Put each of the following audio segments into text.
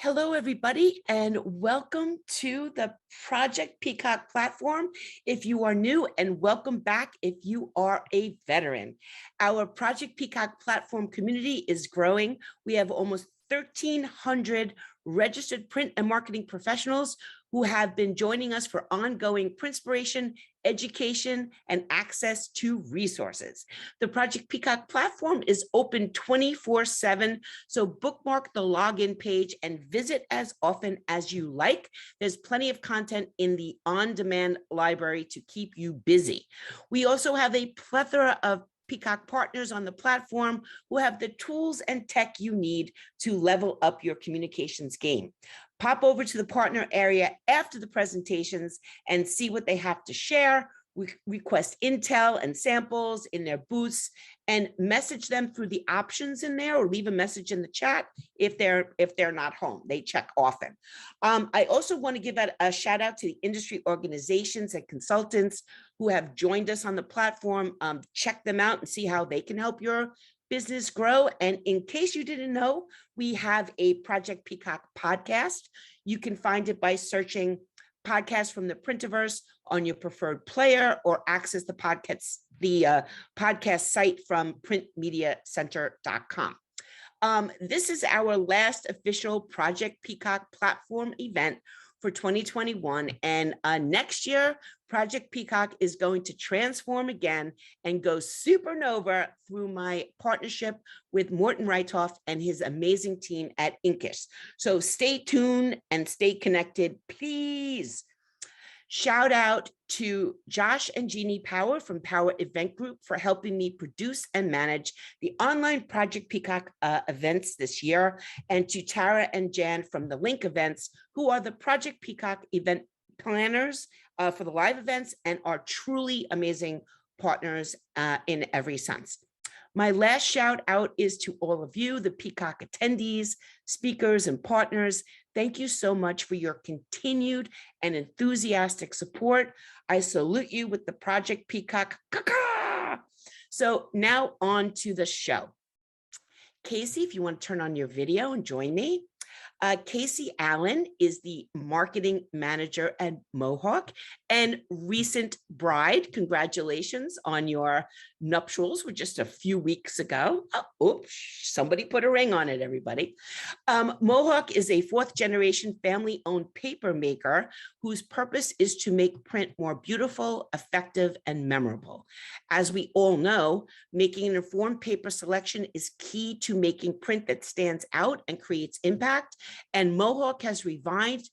Hello, everybody, and welcome to the Project Peacock platform if you are new, and welcome back if you are a veteran. Our Project Peacock platform community is growing. We have almost 1,300 registered print and marketing professionals who have been joining us for ongoing printspiration, education, and access to resources. The Project Peacock platform is open 24/7, so bookmark the login page and visit as often as you like. There's plenty of content in the on-demand library to keep you busy. We also have a plethora of Peacock partners on the platform who have the tools and tech you need to level up your communications game. Pop over to the partner area after the presentations and see what they have to share. Request intel and samples in their booths and message them through the options in there, or leave a message in the chat if they're not home. They check often. I also want to give a shout out to the industry organizations and consultants who have joined us on the platform. Check them out and see how they can help your business grow. And in case you didn't know, we have a Project Peacock podcast. You can find it by searching podcast from the Printiverse on your preferred player, or access the podcast site from printmediacenter.com. This is our last official Project Peacock platform event for 2021. And next year, Project Peacock is going to transform again and go supernova through my partnership with Morton Reithoff and his amazing team at Inkish. So stay tuned and stay connected, please. Shout out to Josh and Jeannie Power from Power Event Group for helping me produce and manage the online Project Peacock events this year, and to Tara and Jan from the Link Events, who are the Project Peacock event planners for the live events and are truly amazing partners in every sense. My last shout out is to all of you, the Peacock attendees, speakers, and partners. Thank you so much for your continued and enthusiastic support. I salute you with the Project Peacock. So now on to the show. Casey, if you want to turn on your video and join me. Casey Allen is the marketing manager at Mohawk and recent bride. Congratulations on your nuptials, were just a few weeks ago. Oh, oops, somebody put a ring on it, everybody. Mohawk is a fourth generation family owned paper maker whose purpose is to make print more beautiful, effective, and memorable. As we all know, making an informed paper selection is key to making print that stands out and creates impact. And Mohawk has revised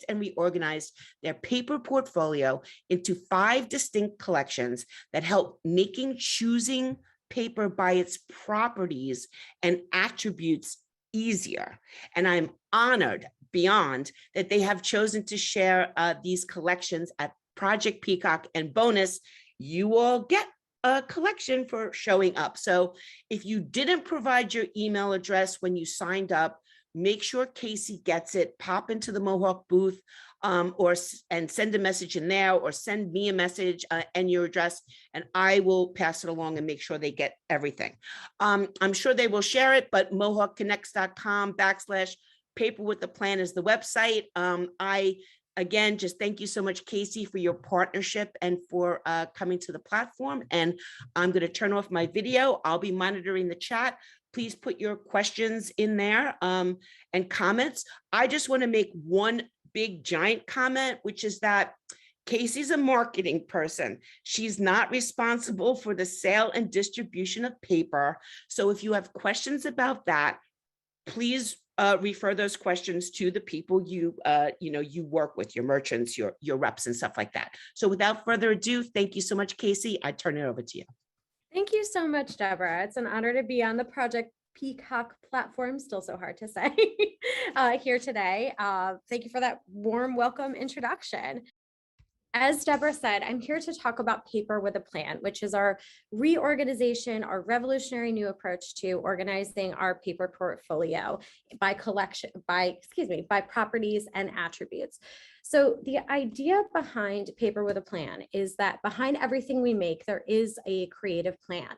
and reorganized their paper portfolio into 5 distinct collections that help making choosing paper by its properties and attributes easier. And I'm honored beyond that they have chosen to share these collections at Project Peacock, and bonus, you all get a collection for showing up. So if you didn't provide your email address when you signed up, make sure Casey gets it. Pop into the Mohawk booth and send a message in there, or send me a message and your address, and I will pass it along and make sure they get everything. I'm sure they will share it, but mohawkconnects.com/paper with the plan is the website. Again, just thank you so much, Casey, for your partnership and for coming to the platform. And I'm going to turn off my video. I'll be monitoring the chat. Please put your questions in there and comments. I just want to make one big giant comment, which is that Casey's a marketing person. She's not responsible for the sale and distribution of paper. So if you have questions about that, please refer those questions to the people you work with, your merchants, your reps, and stuff like that. So without further ado, thank you so much, Casey. I turn it over to you. Thank you so much, Deborah. It's an honor to be on the Project Peacock platform, still so hard to say, here today. Thank you for that warm welcome introduction. As Deborah said, I'm here to talk about Paper with a Plan, which is our reorganization, our revolutionary new approach to organizing our paper portfolio by properties and attributes. So the idea behind Paper with a Plan is that behind everything we make, there is a creative plan.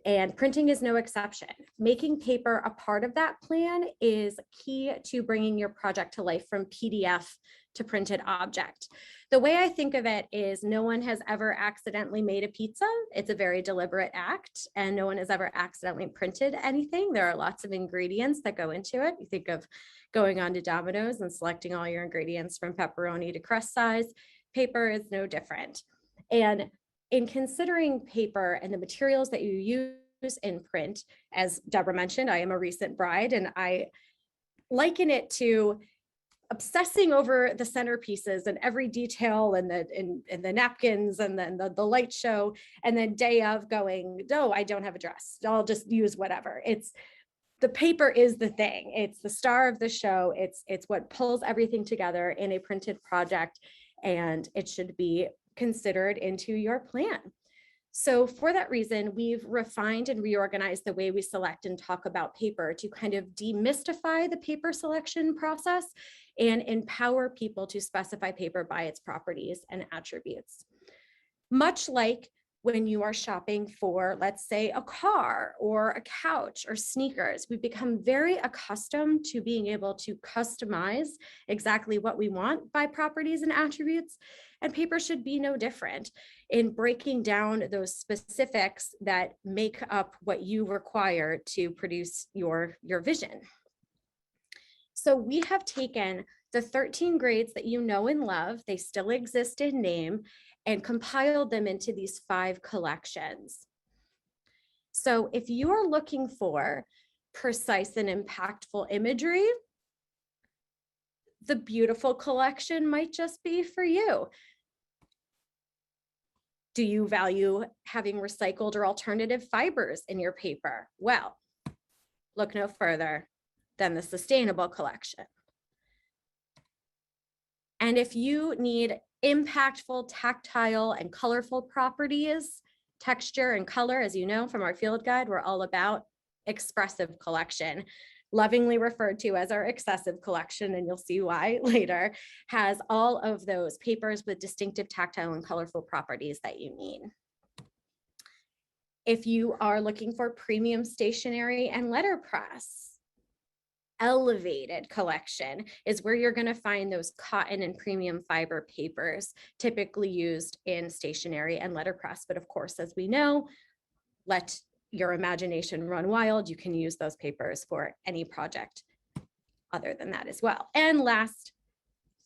And printing is no exception. Making paper a part of that plan is key to bringing your project to life from PDF to printed object. The way I think of it is no one has ever accidentally made a pizza. It's a very deliberate act, and no one has ever accidentally printed anything. There are lots of ingredients that go into it. You think of going on to Domino's and selecting all your ingredients from pepperoni to crust size. Paper is no different. And in considering paper and the materials that you use in print, as Deborah mentioned, I am a recent bride, and I liken it to obsessing over the centerpieces and every detail and the napkins and then the light show, and then day of going, no, I don't have a dress, I'll just use whatever. It's the paper is the thing. It's the star of the show. It's what pulls everything together in a printed project, and it should be considered into your plan. So for that reason, we've refined and reorganized the way we select and talk about paper to kind of demystify the paper selection process and empower people to specify paper by its properties and attributes. Much like when you are shopping for, let's say, a car or a couch or sneakers, we've become very accustomed to being able to customize exactly what we want by properties and attributes, and paper should be no different in breaking down those specifics that make up what you require to produce your vision. So we have taken the 13 grades that you know and love, they still exist in name, and compiled them into these 5 collections. So if you are looking for precise and impactful imagery, the beautiful collection might just be for you. Do you value having recycled or alternative fibers in your paper? Well, look no further than the sustainable collection. And if you need impactful, tactile, and colorful properties, texture and color, as you know from our field guide, we're all about expressive collection, lovingly referred to as our excessive collection, and you'll see why later, has all of those papers with distinctive tactile and colorful properties that you need. If you are looking for premium stationery and letterpress, elevated collection is where you're going to find those cotton and premium fiber papers typically used in stationery and letterpress. But of course, as we know, let your imagination run wild. You can use those papers for any project other than that as well. And last,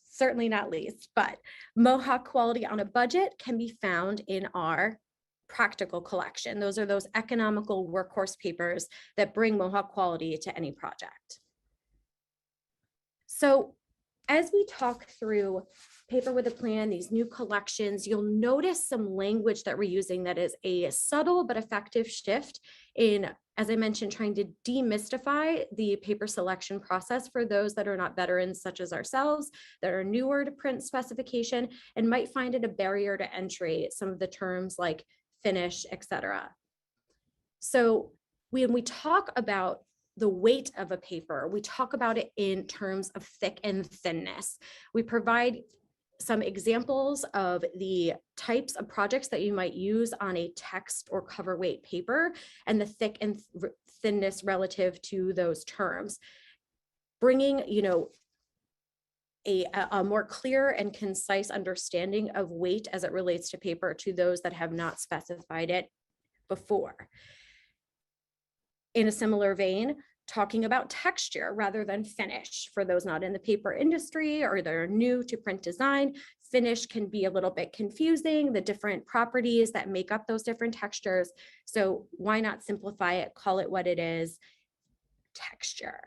certainly not least, but Mohawk quality on a budget can be found in our practical collection. Those are those economical workhorse papers that bring Mohawk quality to any project. So as we talk through Paper with a Plan, these new collections, you'll notice some language that we're using that is a subtle but effective shift in, as I mentioned, trying to demystify the paper selection process for those that are not veterans such as ourselves, that are newer to print specification and might find it a barrier to entry, some of the terms like finish, etc. So when we talk about the weight of a paper, we talk about it in terms of thick and thinness. We provide some examples of the types of projects that you might use on a text or cover weight paper and the thick and thinness relative to those terms, bringing, a more clear and concise understanding of weight as it relates to paper to those that have not specified it before. In a similar vein, talking about texture rather than finish. For those not in the paper industry or that are new to print design, finish can be a little bit confusing, the different properties that make up those different textures. So why not simplify it, call it what it is, texture.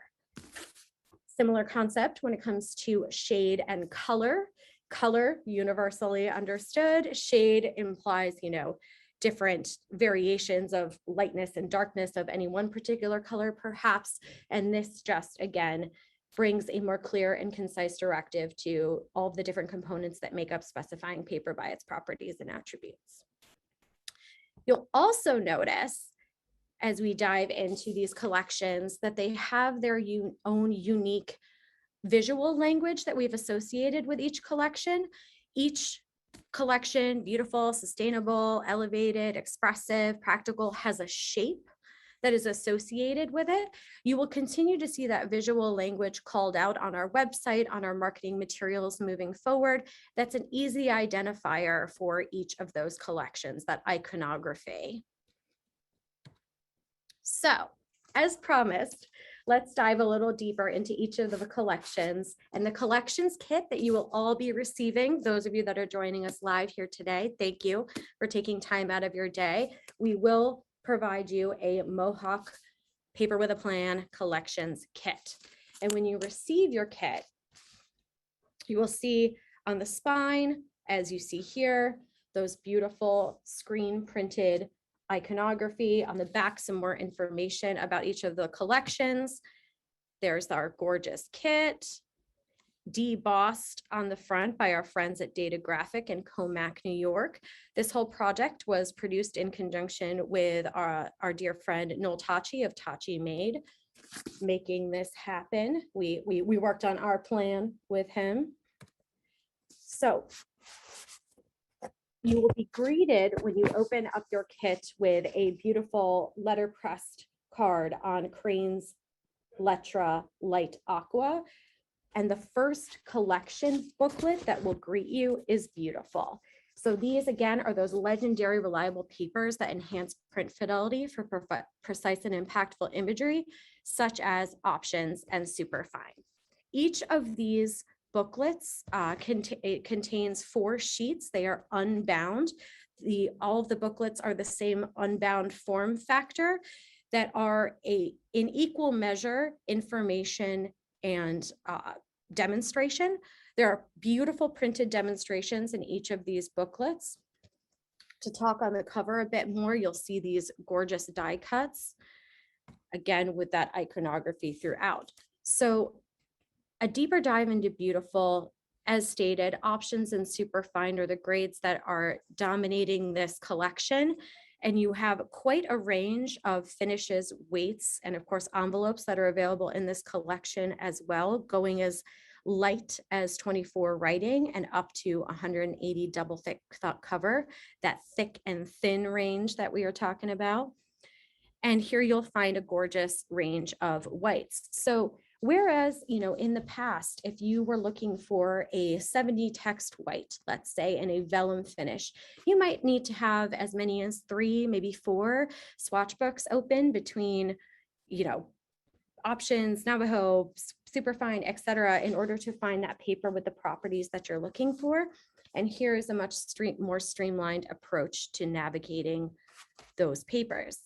Similar concept when it comes to shade and color. Color, universally understood. Shade implies, different variations of lightness and darkness of any one particular color, perhaps. And this just, again, brings a more clear and concise directive to all of the different components that make up specifying paper by its properties and attributes. You'll also notice, as we dive into these collections, that they have their own unique visual language that we've associated with each collection. Each collection, beautiful, sustainable, elevated, expressive, practical, has a shape that is associated with it. You will continue to see that visual language called out on our website, on our marketing materials moving forward. That's an easy identifier for each of those collections, that iconography. So, as promised, let's dive a little deeper into each of the collections and the collections kit that you will all be receiving. Those of you that are joining us live here today, thank you for taking time out of your day. We will provide you a Mohawk Paper with a Plan collections kit. And when you receive your kit, you will see on the spine, as you see here, those beautiful screen printed iconography. On the back, some more information about each of the collections. There's our gorgeous kit, debossed on the front by our friends at Data Graphic in Comac, New York. This whole project was produced in conjunction with our dear friend Noel Tachi of Tachi Made, making this happen. We worked on our plan with him. So you will be greeted when you open up your kit with a beautiful letterpressed card on Crane's Lettra Light Aqua. And the first collection booklet that will greet you is beautiful. So these, again, are those legendary reliable papers that enhance print fidelity for precise and impactful imagery, such as options and superfine. Each of these booklets contains 4 sheets. They are unbound. All of the booklets are the same unbound form factor that are in equal measure information and demonstration. There are beautiful printed demonstrations in each of these booklets. To talk on the cover a bit more, you'll see these gorgeous die cuts, again with that iconography throughout. So a deeper dive into beautiful, as stated, options and superfine are the grades that are dominating this collection. And you have quite a range of finishes, weights, and of course envelopes that are available in this collection as well, going as light as 24 writing and up to 180 double thick cover, that thick and thin range that we are talking about. And here you'll find a gorgeous range of whites. So whereas, in the past, if you were looking for a 70 text white, let's say, in a vellum finish, you might need to have as many as 3, maybe 4 swatch books open between, options, Navajo, superfine, etc., in order to find that paper with the properties that you're looking for. And here is a much more streamlined approach to navigating those papers.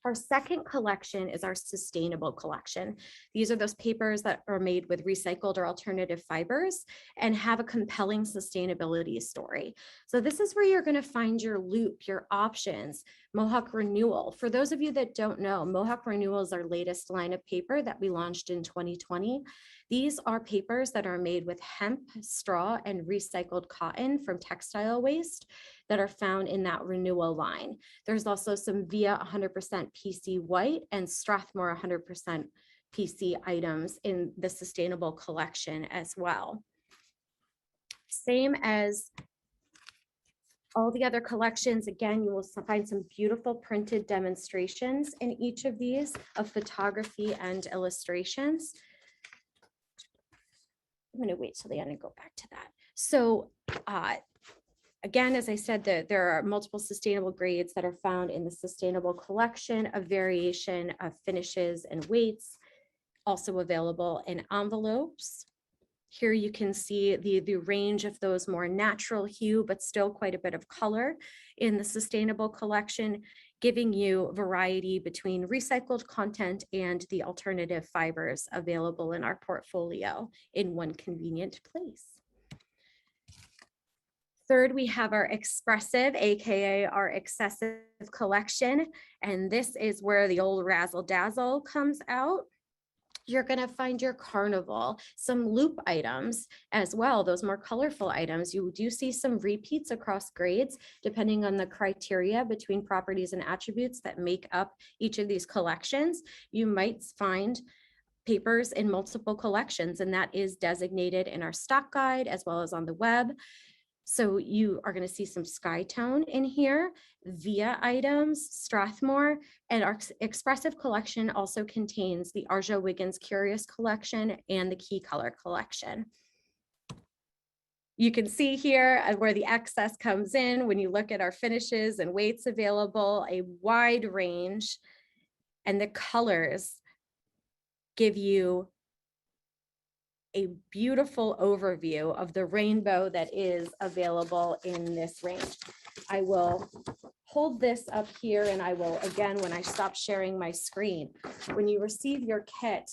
Our second collection is our sustainable collection. These are those papers that are made with recycled or alternative fibers and have a compelling sustainability story. So this is where you're going to find your loop, your options. Mohawk Renewal. For those of you that don't know, Mohawk Renewal is our latest line of paper that we launched in 2020. These are papers that are made with hemp, straw, and recycled cotton from textile waste that are found in that Renewal line. There's also some Via 100% PC white and Strathmore 100% PC items in the sustainable collection as well. Same as all the other collections, again, you will find some beautiful printed demonstrations in each of these of photography and illustrations. I'm going to wait till the end and go back to that. So again, as I said, there are multiple sustainable grades that are found in the sustainable collection, a variation of finishes and weights, also available in envelopes. Here you can see the range of those more natural hue, but still quite a bit of color in the sustainable collection, giving you variety between recycled content and the alternative fibers available in our portfolio in one convenient place. Third, we have our Expressive, AKA our excessive collection. And this is where the old razzle dazzle comes out. You're going to find your carnival, some loop items as well, those more colorful items. You do see some repeats across grades, depending on the criteria between properties and attributes that make up each of these collections. You might find papers in multiple collections, and that is designated in our stock guide as well as on the web. So you are going to see some Skytone in here, Via items, Strathmore, and our Expressive collection also contains the Arja Wiggins Curious collection and the Key Color collection. You can see here where the excess comes in when you look at our finishes and weights available, a wide range, and the colors give you a beautiful overview of the rainbow that is available in this range. I will hold this up here and I will, again, when I stop sharing my screen, when you receive your kit,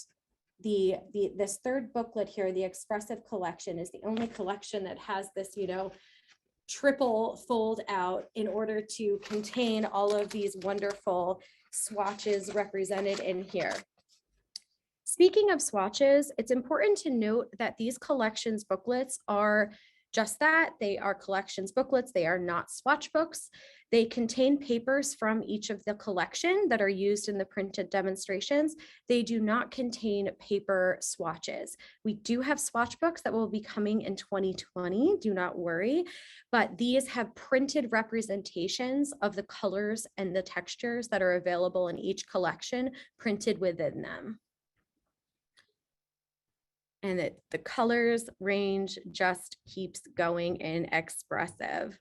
this third booklet here, the Expressive collection, is the only collection that has this, triple fold out in order to contain all of these wonderful swatches represented in here. Speaking of swatches, it's important to note that these collections booklets are just that. They are collections booklets. They are not swatch books. They contain papers from each of the collection that are used in the printed demonstrations. They do not contain paper swatches. We do have swatch books that will be coming in 2020, do not worry, but these have printed representations of the colors and the textures that are available in each collection printed within them. And that the colors range just keeps going in Expressive.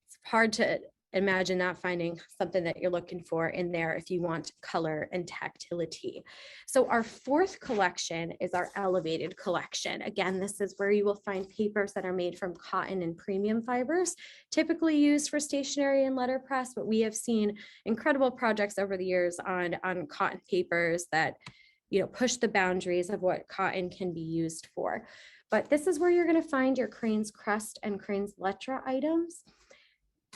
It's hard to imagine not finding something that you're looking for in there if you want color and tactility. So our fourth collection is our elevated collection. Again, this is where you will find papers that are made from cotton and premium fibers, typically used for stationery and letterpress, but we have seen incredible projects over the years on cotton papers that push the boundaries of what cotton can be used for. But this is where you're going to find your Crane's Crest and Crane's Lettra items.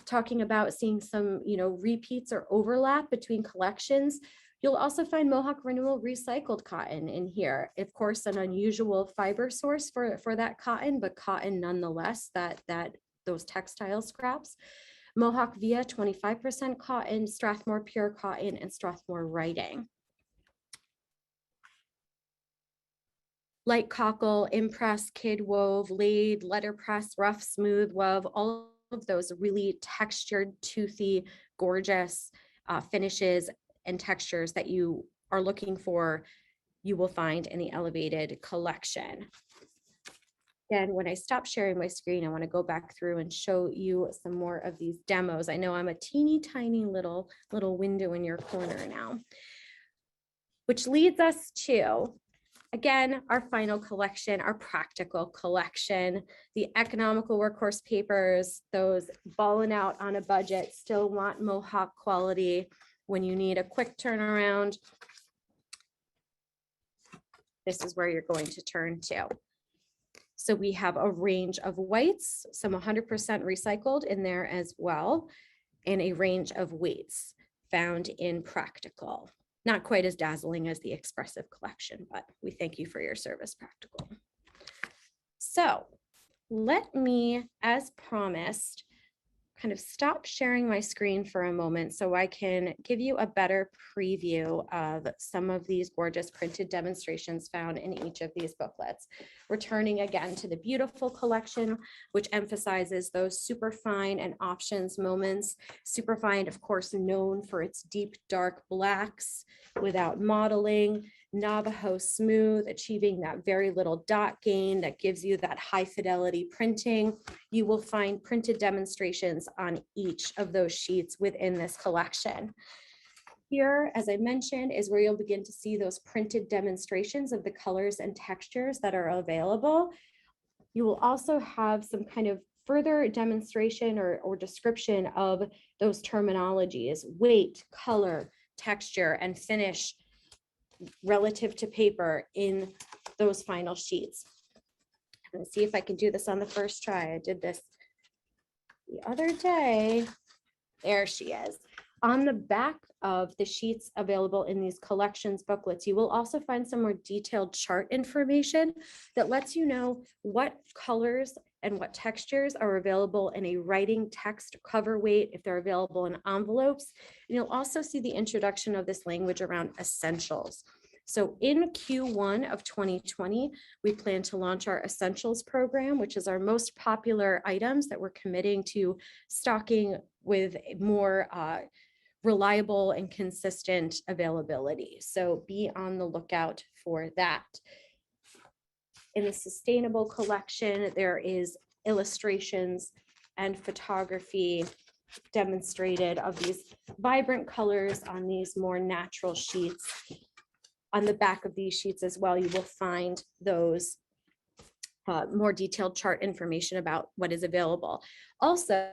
Talking about seeing some, repeats or overlap between collections. You'll also find Mohawk Renewal recycled cotton in here. Of course, an unusual fiber source for that cotton, but cotton nonetheless, those textile scraps. Mohawk Via 25% cotton, Strathmore pure cotton, and Strathmore writing. Light cockle, impress, kid wove, laid, letterpress, rough, smooth wove, all of those really textured, toothy, gorgeous finishes and textures that you are looking for, you will find in the elevated collection. Again, when I stop sharing my screen, I want to go back through and show you some more of these demos. I know I'm a teeny tiny little window in your corner now, which leads us to, again, our final collection, our practical collection, the Economical Workhorse papers, those balling out on a budget, still want Mohawk quality when you need a quick turnaround. This is where you're going to turn to. So we have a range of whites, some 100% recycled in there as well, and a range of weights found in practical. Not quite as dazzling as the Expressive collection, but we thank you for your service, Practical. So let me, as promised, kind of stop sharing my screen for a moment so I can give you a better preview of some of these gorgeous printed demonstrations found in each of these booklets. Returning again to the beautiful collection, which emphasizes those superfine and options moments. Superfine, of course, known for its deep, dark blacks without modeling. Navajo smooth, achieving that very little dot gain that gives you that high fidelity printing. You will find printed demonstrations on each of those sheets within this collection. Here, as I mentioned, is where you'll begin to see those printed demonstrations of the colors and textures that are available. You will also have some kind of further demonstration or description of those terminologies: weight, color, texture, and finish relative to paper in those final sheets. I'm going to see if I can do this on the first try. I did this the other day. There she is. On the back of the sheets available in these collections booklets, you will also find some more detailed chart information that lets you know what colors and what textures are available in a writing text cover weight, if they're available in envelopes. And you'll also see the introduction of this language around essentials. So in Q1 of 2020, we plan to launch our Essentials program, which is our most popular items that we're committing to stocking with more reliable and consistent availability. So be on the lookout for that. In the Sustainable collection, there is illustrations and photography demonstrated of these vibrant colors on these more natural sheets. On the back of these sheets as well, you will find those more detailed chart information about what is available. Also,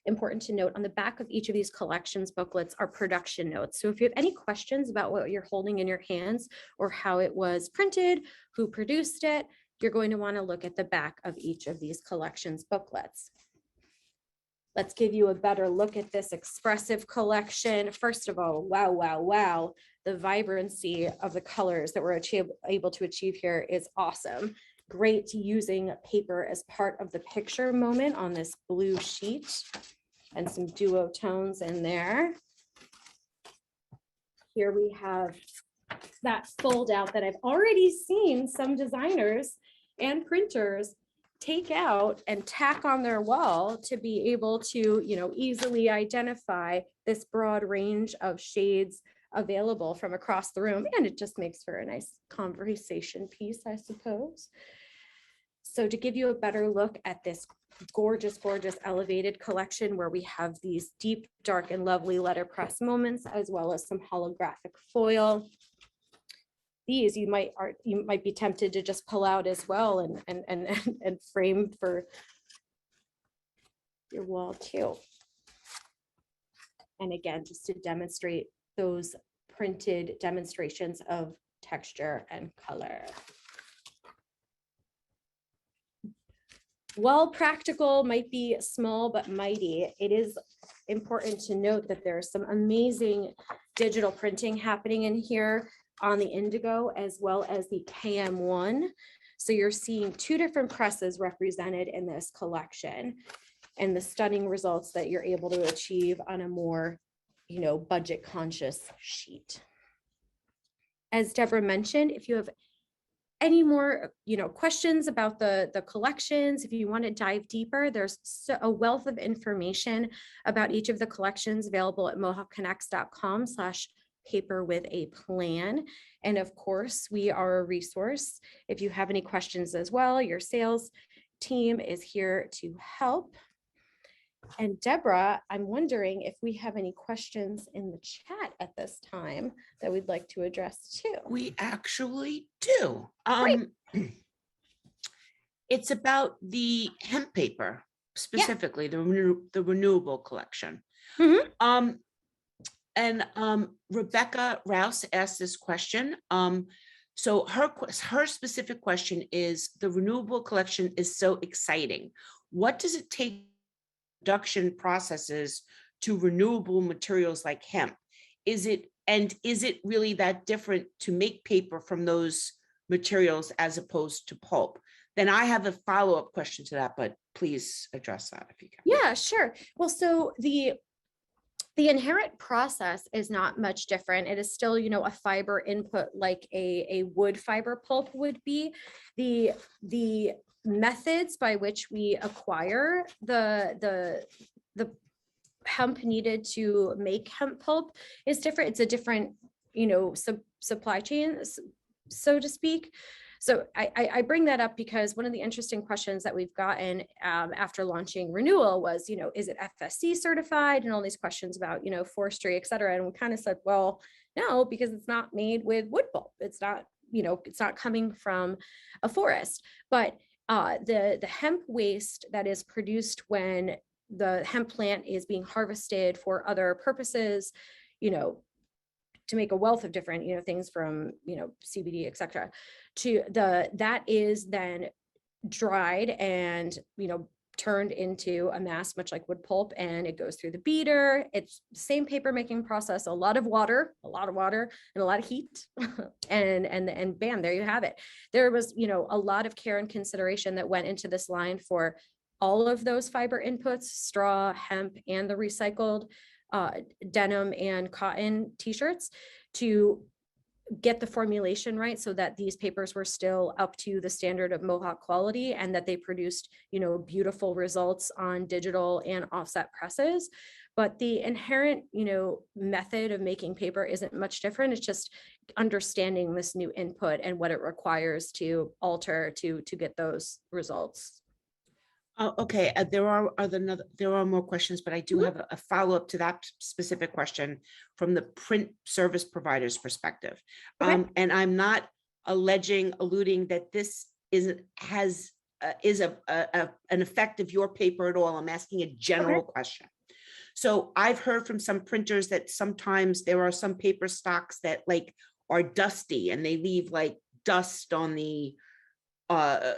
important to note, on the back of each of these collections booklets are production notes. So if you have any questions about what you're holding in your hands or how it was printed, who produced it, you're going to want to look at the back of each of these collections booklets. Let's give you a better look at this Expressive collection. First of all, wow, wow, wow. The vibrancy of the colors that we're able to achieve here is awesome. Great using paper as part of the picture moment on this blue sheet, and some duotones in there. Here we have that fold out that I've already seen some designers and printers take out and tack on their wall to be able to, easily identify this broad range of shades available from across the room. And it just makes for a nice conversation piece, I suppose. So to give you a better look at this gorgeous, gorgeous elevated collection where we have these deep, dark, and lovely letterpress moments, as well as some holographic foil. These you might be tempted to just pull out as well and frame for your wall too. And again, just to demonstrate those printed demonstrations of texture and color. While practical might be small but mighty, it is important to note that there's some amazing digital printing happening in here on the Indigo as well as the KM1. So you're seeing two different presses represented in this collection and the stunning results that you're able to achieve on a more, budget conscious sheet. As Deborah mentioned, if you have any more, questions about the collections, if you want to dive deeper, there's a wealth of information about each of the collections available at mohawkconnects.com/paper with a plan. And of course, we are a resource. If you have any questions as well, your sales team is here to help. And Deborah, I'm wondering if we have any questions in the chat at this time that we'd like to address too. We actually do. Great. It's about the hemp paper, specifically the renewable collection. Mm-hmm. And Rebecca Rouse asked this question. So her specific question is, the renewable collection is so exciting. What does it take production processes to renewable materials like hemp? Is it really that different to make paper from those materials as opposed to pulp? Then I have a follow-up question to that, but please address that if you can. Yeah, sure. Well, so the inherent process is not much different. It is still, a fiber input like a wood fiber pulp would be. The methods by which we acquire the hemp needed to make hemp pulp is different. It's a different, supply chain, so to speak. So I bring that up because one of the interesting questions that we've gotten after launching Renewal was, is it FSC certified, and all these questions about, forestry, et cetera. And we kind of said, well, no, because it's not made with wood pulp. It's not, it's not coming from a forest. But the hemp waste that is produced when the hemp plant is being harvested for other purposes, to make a wealth of different, things from, CBD, et cetera, that is then dried and, turned into a mass, much like wood pulp, and it goes through the beater. It's the same paper making process, a lot of water and a lot of heat and bam, there you have it. There was, a lot of care and consideration that went into this line for all of those fiber inputs, straw, hemp, and the recycled denim and cotton t-shirts, to get the formulation right so that these papers were still up to the standard of Mohawk quality and that they produced, beautiful results on digital and offset presses. But the inherent, method of making paper isn't much different. It's just understanding this new input and what it requires to alter to get those results. Oh, okay, there are more questions, but I do Mhm. have a follow-up to that specific question from the print service provider's perspective. Okay. And I'm not alluding that this is an effect of your paper at all. I'm asking a Okay. general question. So I've heard from some printers that sometimes there are some paper stocks that like are dusty and they leave like dust on the uh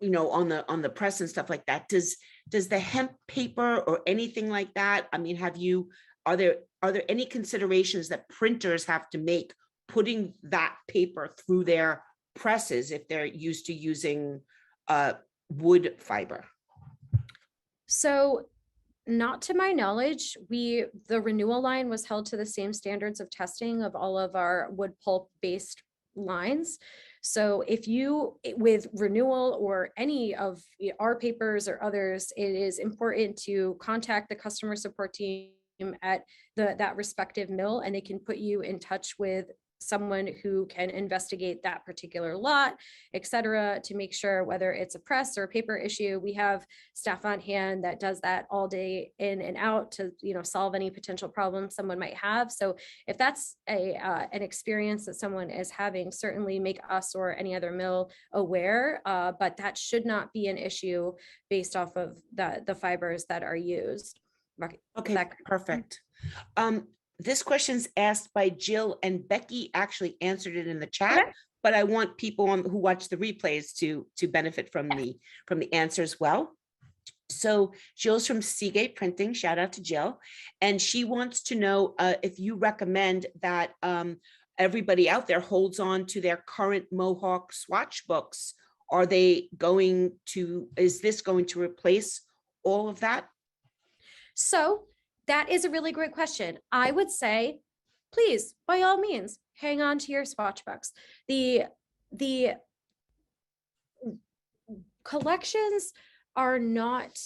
on the press and stuff like that. Does the hemp paper or anything like that, I mean, are there any considerations that printers have to make putting that paper through their presses if they're used to using wood fiber? So not to my knowledge, the renewal line was held to the same standards of testing of all of our wood pulp based lines. So if you, with renewal or any of our papers or others, it is important to contact the customer support team at that respective mill, and they can put you in touch with someone who can investigate that particular lot, et cetera, to make sure whether it's a press or a paper issue. We have staff on hand that does that all day in and out to solve any potential problems someone might have. So if that's an experience that someone is having, certainly make us or any other mill aware, but that should not be an issue based off of the fibers that are used. Okay, perfect. This question's asked by Jill, and Becky actually answered it in the chat, Okay. but I want people who watch the replays to benefit from the answer as well. So Jill's from Seagate Printing, shout out to Jill, and she wants to know if you recommend that everybody out there holds on to their current Mohawk swatch books. Is this going to replace all of that? So that is a really great question. I would say, please, by all means, hang on to your swatch books. The collections are not,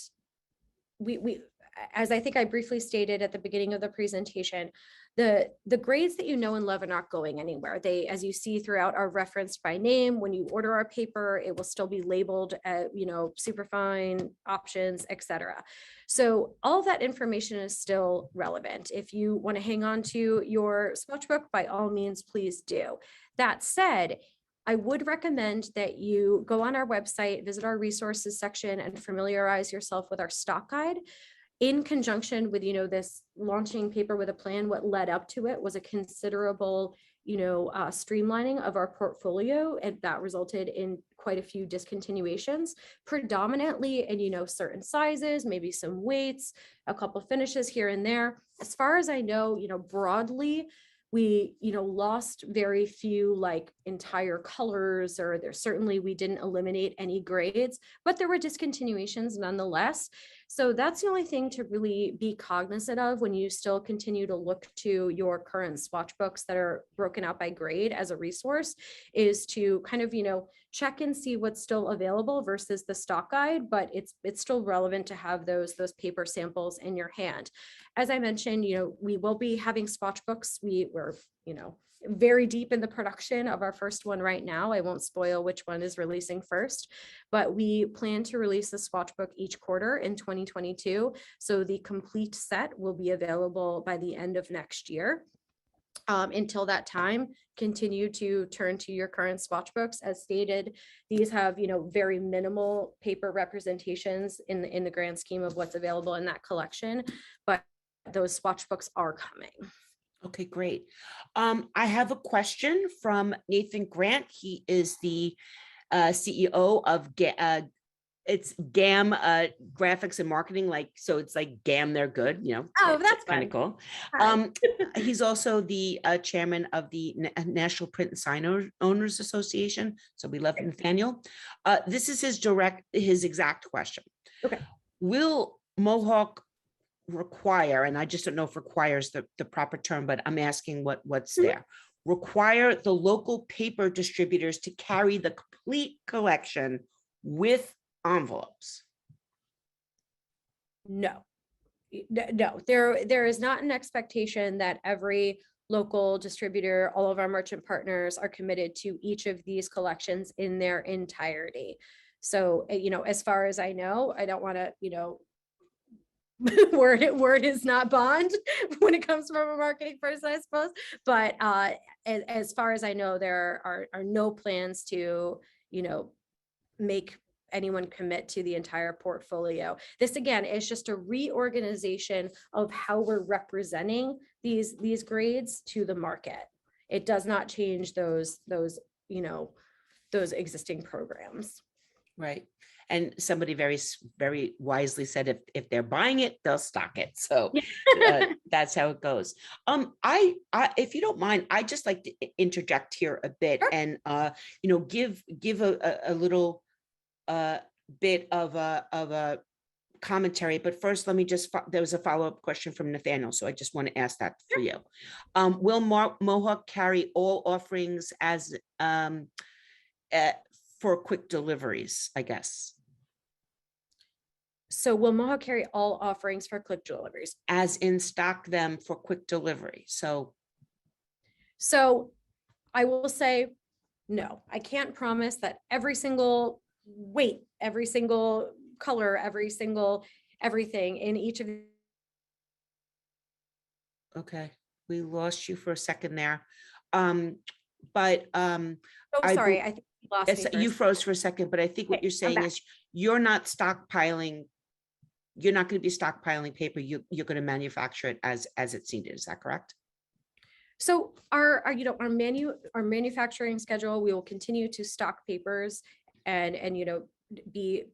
we as I think I briefly stated at the beginning of the presentation, the grades that you know and love are not going anywhere. They, as you see throughout, are referenced by name. When you order our paper, it will still be labeled at, superfine options, etc. So all that information is still relevant. If you want to hang on to your swatch book, by all means, please do. That said, I would recommend that you go on our website, visit our resources section, and familiarize yourself with our stock guide. In conjunction with, this launching paper with a plan, what led up to it was a considerable, streamlining of our portfolio, and that resulted in quite a few discontinuations, predominantly in, certain sizes, maybe some weights, a couple finishes here and there. As far as I know, broadly, we lost very few like entire colors, or we didn't eliminate any grades, but there were discontinuations nonetheless. So that's the only thing to really be cognizant of when you still continue to look to your current swatch books that are broken out by grade as a resource, is to kind of check and see what's still available versus the stock guide. But it's still relevant to have those paper samples in your hand. As I mentioned, we will be having swatch books. We're very deep in the production of our first one right now. I won't spoil which one is releasing first, but we plan to release the swatch book each quarter in 2022. So the complete set will be available by the end of next year. Until that time, continue to turn to your current swatch books. As stated, these have very minimal paper representations in the grand scheme of what's available in that collection, but those swatch books are coming. Okay, great. I have a question from Nathan Grant. He is the CEO of it's GAM Graphics and Marketing. So it's like GAM, they're good. Oh, that's kind of cool. He's also the chairman of the National Print and Sign Owners Association. So we love Nathaniel. This is his exact question. Okay. Will Mohawk require, and I just don't know if requires the proper term, but I'm asking what's there. require the local paper distributors to carry the complete collection with envelopes? No. No, there is not an expectation that every local distributor, all of our merchant partners are committed to each of these collections in their entirety. So, as far as I know, I don't want to, word is not bond when it comes from a marketing person, I suppose. But as far as I know, there are no plans to, make anyone commit to the entire portfolio. This again is just a reorganization of how we're representing these grades to the market. It does not change those existing programs. Right. And somebody very wisely said, if they're buying it, they'll stock it. So that's how it goes. I if you don't mind, I just like to interject here a bit. Sure. And give a little bit of a commentary. But first, let me there was a follow-up question from Nathaniel, so I just want to ask that for you. Will Mohawk carry all offerings as for quick deliveries, I guess? So will Mohawk carry all offerings for quick deliveries? As in stock them for quick delivery. So I will say, no, I can't promise that every single weight, every single color, everything in each of. Okay, we lost you for a second there. Sorry, I think you lost me. You froze for a second, but I think what you're saying is you're not stockpiling. You're not going to be stockpiling paper. You're going to manufacture it as it's needed. Is that correct? So our manufacturing schedule, we will continue to stock papers and be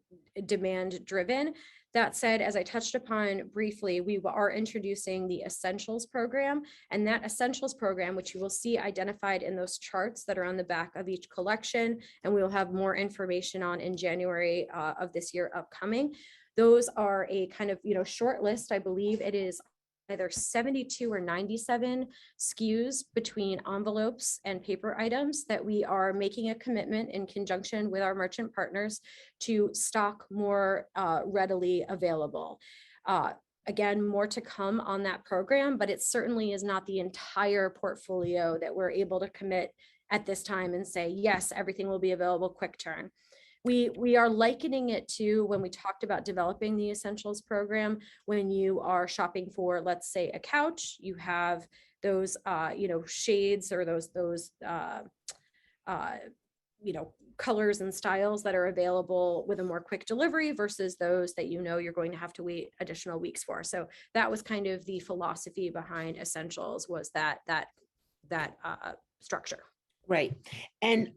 demand driven. That said, as I touched upon briefly, we are introducing the Essentials program, and that Essentials program, which you will see identified in those charts that are on the back of each collection, and we will have more information on in January of this year upcoming. Those are a kind of short list. I believe it is either 72 or 97 SKUs between envelopes and paper items that we are making a commitment in conjunction with our merchant partners to stock more readily available. Again, more to come on that program, but it certainly is not the entire portfolio that we're able to commit at this time and say, yes, everything will be available quick turn. We are likening it to when we talked about developing the Essentials program. When you are shopping for, let's say, a couch, you have those shades or those colors and styles that are available with a more quick delivery versus those that you're going to have to wait additional weeks for. So that was kind of the philosophy behind Essentials, was that structure. Right. And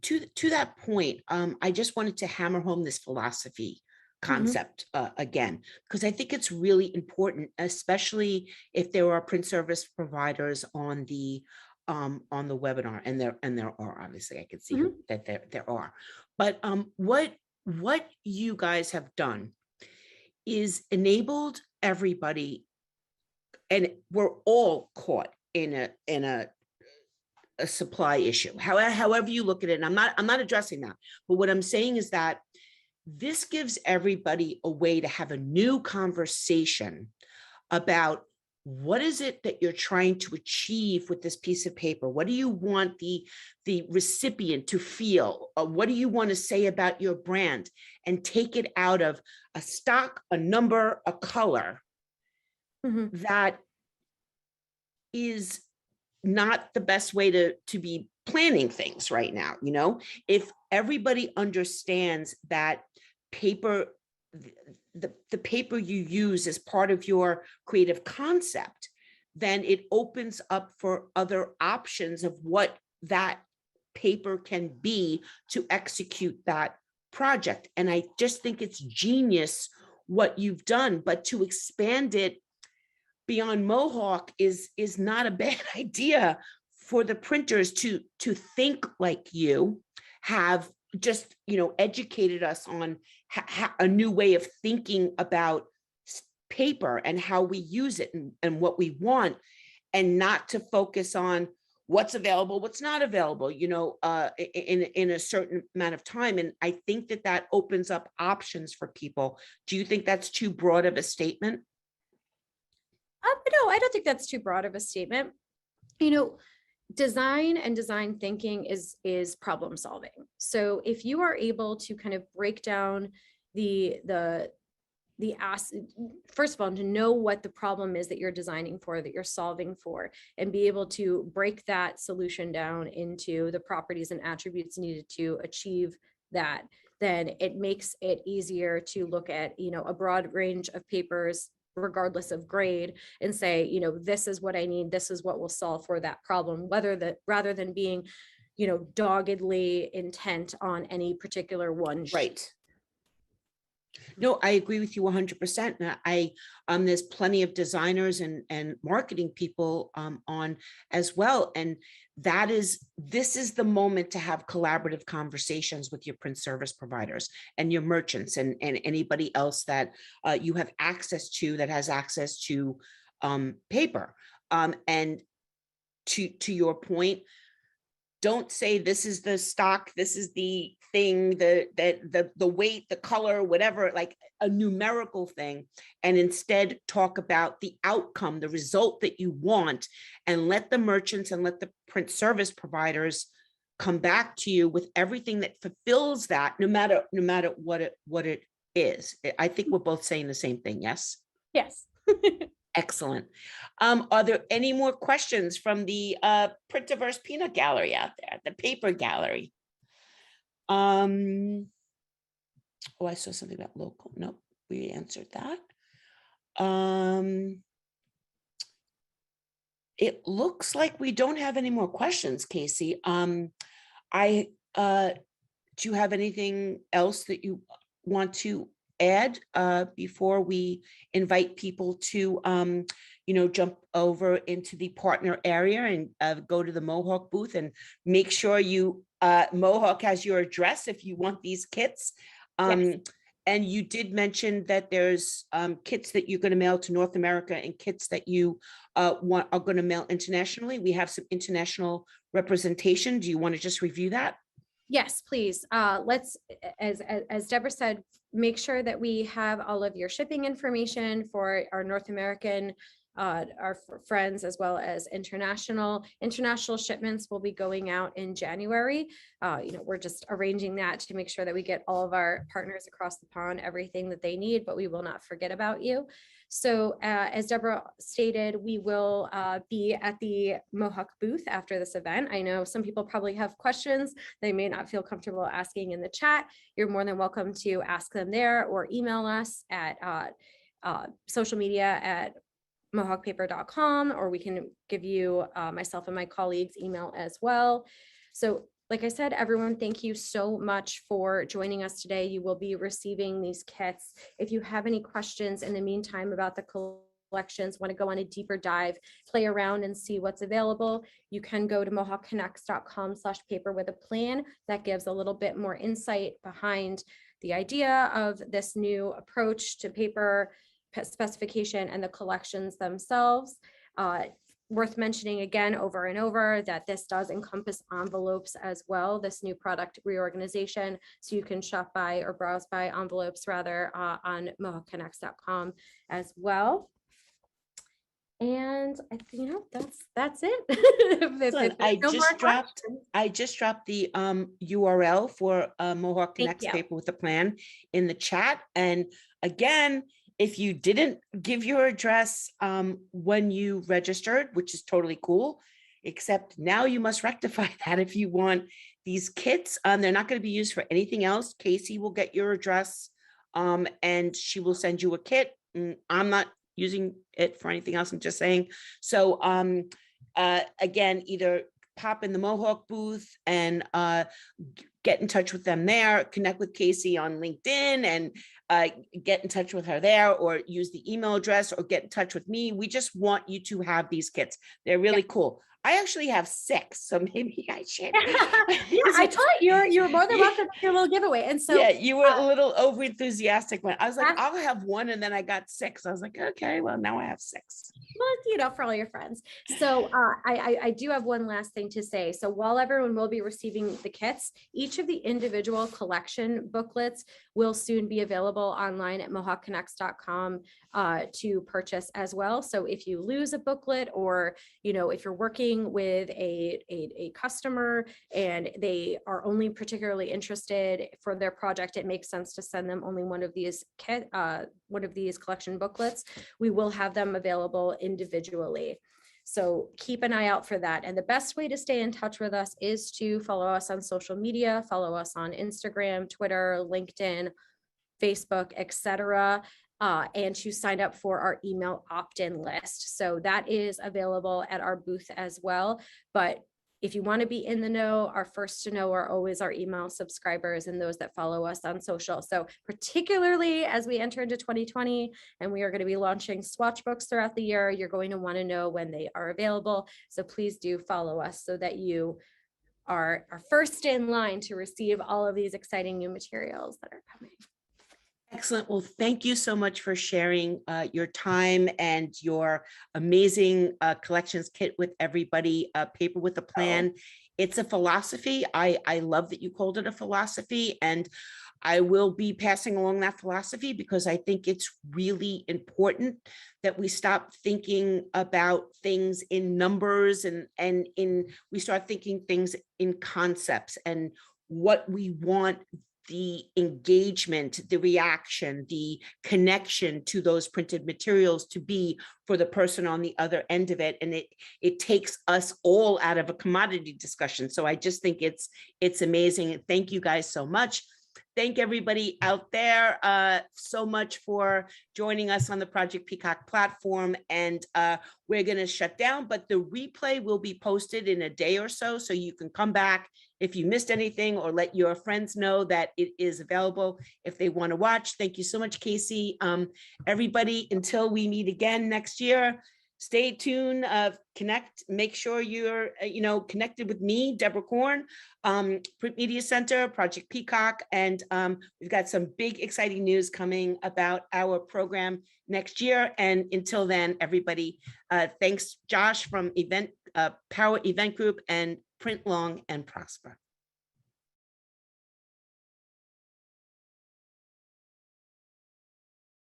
to that point, I just wanted to hammer home this philosophy concept again, because I think it's really important, especially if there are print service providers on the webinar, and there are, obviously I can see that there are. But what you guys have done is enabled everybody, and we're all caught in a supply issue, however you look at it. And I'm not addressing that, but what I'm saying is that this gives everybody a way to have a new conversation about what is it that you're trying to achieve with this piece of paper. What do you want the recipient to feel? What do you want to say about your brand? And take it out of a stock, a number, a color that is not the best way to be planning things right now. If everybody understands that paper, the paper you use as part of your creative concept, then it opens up for other options of what that paper can be to execute that project. And I just think it's genius what you've done, but to expand it beyond Mohawk is not a bad idea for the printers to think like you have just educated us on a new way of thinking about paper and how we use it and what we want, and not to focus on what's available, what's not available, in a certain amount of time. And I think that that opens up options for people. Do you think that's too broad of a statement? No, I don't think that's too broad of a statement. Design and design thinking is problem solving. So if you are able to kind of break down first of all, to know what the problem is that you're designing for, that you're solving for, and be able to break that solution down into the properties and attributes needed to achieve that, then it makes it easier to look at, a broad range of papers regardless of grade and say, this is what I need, this is what will solve for that problem, rather than being, doggedly intent on any particular one sheet. Right. No, I agree with you 100%. And there's plenty of designers and marketing people on as well. And this is the moment to have collaborative conversations with your print service providers and your merchants and anybody else that you have access to, that has access to paper. And to your point, don't say this is the stock, this is the thing, the weight, the color, whatever, like a numerical thing, and instead talk about the outcome, the result that you want, and let the merchants and let the print service providers come back to you with everything that fulfills that, no matter what it is. I think we're both saying the same thing. Yes. Yes. Excellent. Are there any more questions from the Printiverse Peanut Gallery out there, the paper gallery? Oh, I saw something about local. Nope, we answered that. It looks like we don't have any more questions, Casey. Do you have anything else that you want to add before we invite people to jump over into the partner area and go to the Mohawk booth, and make sure Mohawk has your address if you want these kits? Yes. And you did mention that there's kits that you're going to mail to North America and kits that you are going to mail internationally. We have some international representation. Do you want to just review that? Yes, please. Let's, as Deborah said, make sure that we have all of your shipping information for our North American, our friends, as well as international. International shipments will be going out in January. We're just arranging that to make sure that we get all of our partners across the pond everything that they need, but we will not forget about you. So as Deborah stated, we will be at the Mohawk booth after this event. I know some people probably have questions they may not feel comfortable asking in the chat. You're more than welcome to ask them there, or email us at social media at mohawkpaper.com, or we can give you myself and my colleagues' email as well. So like I said, everyone, thank you so much for joining us today. You will be receiving these kits. If you have any questions in the meantime about the collections, want to go on a deeper dive, play around and see what's available, you can go to mohawkconnects.com/paper with a plan. That gives a little bit more insight behind the idea of this new approach to paper specification and the collections themselves. Worth mentioning again over and over that this does encompass envelopes as well, this new product reorganization. So you can shop by or browse by envelopes rather on mohawkconnects.com as well. And that's it. I just dropped the URL for Mohawk Connects Paper with a Plan in the chat. And again, if you didn't give your address when you registered, which is totally cool, except now you must rectify that if you want these kits. They're not going to be used for anything else. Casey will get your address and she will send you a kit. I'm not using it for anything else, I'm just saying. So again, either pop in the Mohawk booth and get in touch with them there, connect with Casey on LinkedIn and get in touch with her there, or use the email address, or get in touch with me. We just want you to have these kits. They're really cool. I actually have 6, so maybe I should. Yeah, I told you're more than welcome to your little giveaway. And so yeah, you were a little over enthusiastic when I was like, that's- I'll have 1, and then I got 6. I was like, okay, well, now I have 6. well, for all your friends. So I do have one last thing to say. So while everyone will be receiving the kits, each of the individual collection booklets will soon be available online at mohawkconnects.com to purchase as well. So if you lose a booklet, or if you're working with a customer and they are only particularly interested for their project, it makes sense to send them only one of these collection booklets. We will have them available individually. So keep an eye out for that. And the best way to stay in touch with us is to follow us on social media, follow us on Instagram, Twitter, LinkedIn, Facebook, etc. And to sign up for our email opt-in list. So that is available at our booth as well. But if you want to be in the know, our first to know are always our email subscribers and those that follow us on social. So particularly as we enter into 2020 and we are going to be launching swatch books throughout the year, you're going to want to know when they are available. So please do follow us so that you are first in line to receive all of these exciting new materials that are coming. Excellent. Well, thank you so much for sharing your time and your amazing collections kit with everybody. Paper with a Plan. It's a philosophy. I love that you called it a philosophy, and I will be passing along that philosophy because I think it's really important that we stop thinking about things in numbers and we start thinking things in concepts and what we want the engagement, the reaction, the connection to those printed materials to be for the person on the other end of it. And it takes us all out of a commodity discussion. So I just think it's amazing. And thank you guys so much. Thank everybody out there so much for joining us on the Project Peacock platform. And we're going to shut down, but the replay will be posted in a day or so. So you can come back if you missed anything, or let your friends know that it is available if they want to watch. Thank you so much, Casey. Everybody, until we meet again next year, stay tuned, connect, make sure you're, connected with me, Deborah Korn, Print Media Center, Project Peacock. And we've got some big, exciting news coming about our program next year. And until then, everybody, thanks, Josh from Power Event Group, and print long and prosper.